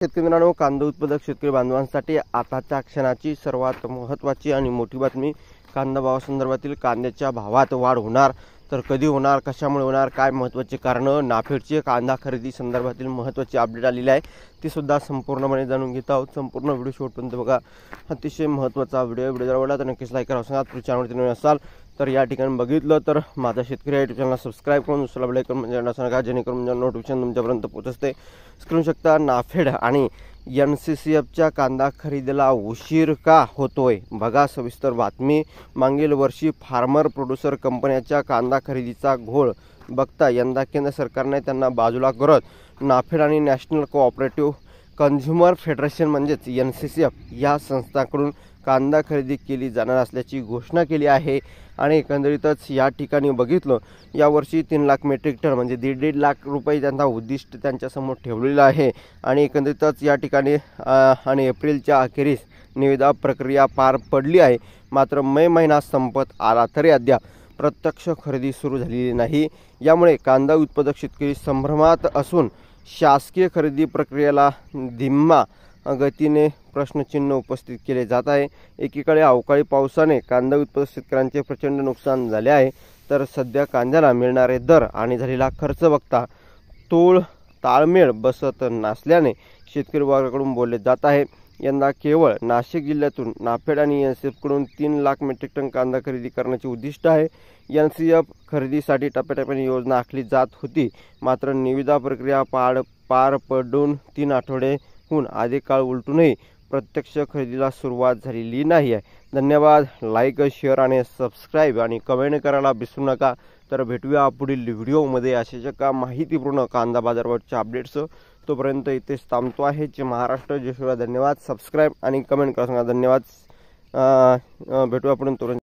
शेतकरी मित्रांनो, कांदा उत्पादक शेतकरी बांधवांसाठी आताच्या क्षणाची सर्वात महत्त्वाची आणि मोठी बातमी. कांदा भावासंदर्भातील कांद्याच्या भावात वाढ होणार तर कधी होणार, कशामुळे होणार, काय महत्त्वाचे कारणं, नाफेडची कांदा खरेदी संदर्भातील महत्त्वाची अपडेट आलेली आहे, ती सुद्धा संपूर्णपणे जाणून घेत आहोत. संपूर्ण व्हिडिओ शेवटपर्यंत बघा. अतिशय महत्त्वाचा व्हिडिओ जर आवडला तर नक्कीच लाईक करा. सांगा चॅनलवरती नवीन असाल तर या ठिकाणी बघितलं तर माझा शेतकरी यूट्यूब चॅनल सबस्क्राईब करून दुसरा बेल आयकॉन म्हणजे नका, जेणेकरून म्हणजे नोटिफिकेशन तुमच्यापर्यंत पोहोचते. करू शकता. नाफेड आणि NCCFच्या कांदा खरेदीला उशीर का होतोय, बघा सविस्तर बातमी. मागील वर्षी फार्मर प्रोड्युसर कंपन्यांच्या कांदा खरेदीचा घोळ बघता यंदा केंद्र सरकारने त्यांना बाजूला करत नाफेड आणि नॅशनल कोऑपरेटिव्ह कन्झ्युमर फेडरेशन म्हणजेच NCCF या संस्थांकडून कांदा खरेदी केली जाणार असल्याची घोषणा केली आहे. आणि एकंदरीतच या ठिकाणी बघितलं, यावर्षी 3 लाख मेट्रिक टन म्हणजे 1.5 लाख रुपये त्यांचा उद्दिष्ट त्यांच्यासमोर ठेवलेलं आहे. आणि एकंदरीतच या ठिकाणी आणि एप्रिलच्या अखेरीस निविदा प्रक्रिया पार पडली आहे. मात्र मे महिना संपत आला तरी अद्याप प्रत्यक्ष खरेदी सुरू झालेली नाही. यामुळे कांदा उत्पादक शेतकरी संभ्रमात असून शासकीय खरेदी प्रक्रियेला धीम्या गतीने प्रश्नचिन्ह उपस्थित केले जात आहे. एकीकडे अवकाळी पावसाने कांदा उत्पादक शेतकऱ्यांचे प्रचंड नुकसान झाले आहे, तर सध्या कांद्याला मिळणारे दर आणि झालेला खर्च बघता ताळमेळ बसत नसल्याने शेतकरी वर्गाकडून बोलले जात आहे. यंदा केवळ नाशिक जिल्ह्यातून नाफेड आणि NCCFकडून 3 लाख मेट्रिक टन कांदा खरेदी करण्याचे उद्दिष्ट आहे. NCCF खरेदीसाठी टप्प्याटप्प्याने योजना आखली जात होती, मात्र निविदा प्रक्रिया पार पडून 3 आठवड्याहून अधिक काळ उलटूनही प्रत्यक्ष खरेदीला सुरुवात झालेली नाही आहे. धन्यवाद. लाईक, शेअर आणि सबस्क्राईब आणि कमेंट करायला विसरू नका. तर भेटूया पुढील व्हिडिओमध्ये अशाच का माहितीपूर्ण कांदा बाजारभावाच्या अपडेट्स. तोपर्यंत इथेच थांबतो आहे. जय महाराष्ट्र, जय शिवराय. धन्यवाद. सबस्क्राईब आणि कमेंट करा. धन्यवाद. भेटूया पुढे तुरंत.